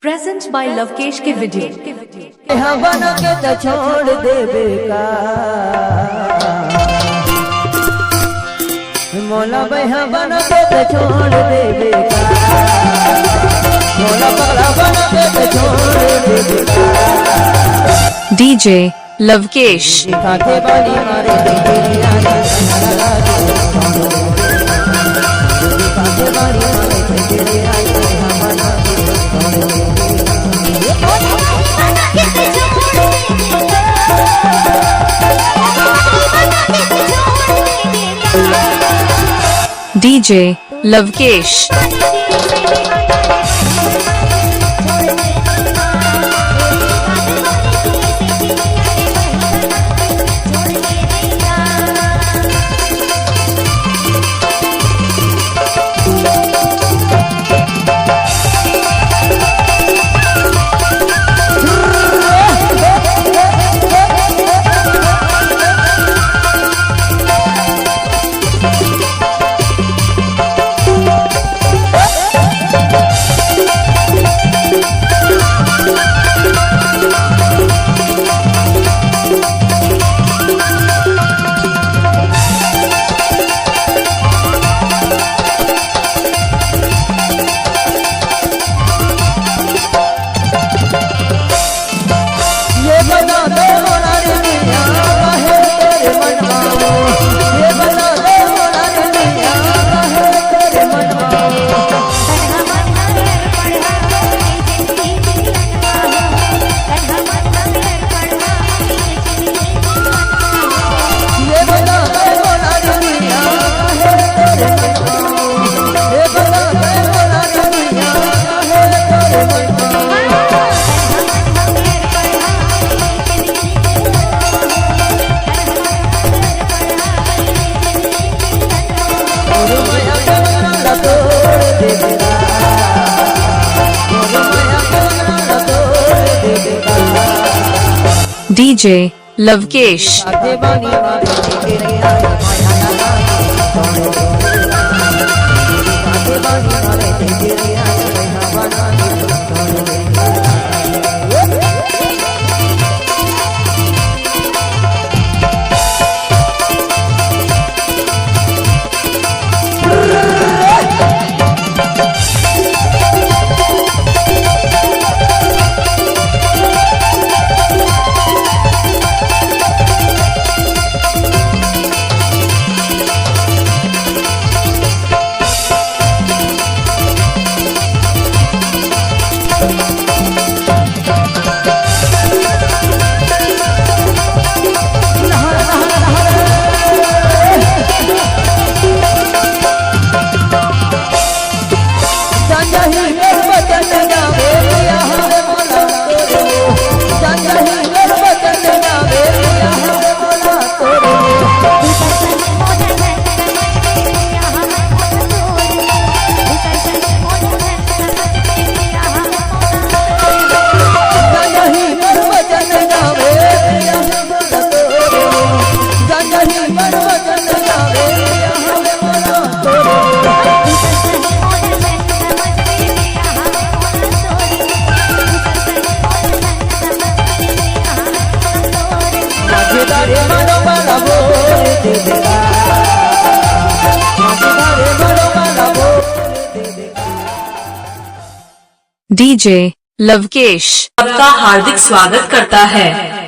Present by Lavkesh के video बन के तो छोड़ देवे का मोला बहा बन के तो छोड़ देवे का मोला पगला बन के तो छोड़ देवे का। डीजे लवकेश खाके बाली मारे तेरी आने खाके बाली मारे तेरी आने DJ Lavkesh DJ Lavkesh DJ Lavkesh आपका हार्दिक स्वागत करता है।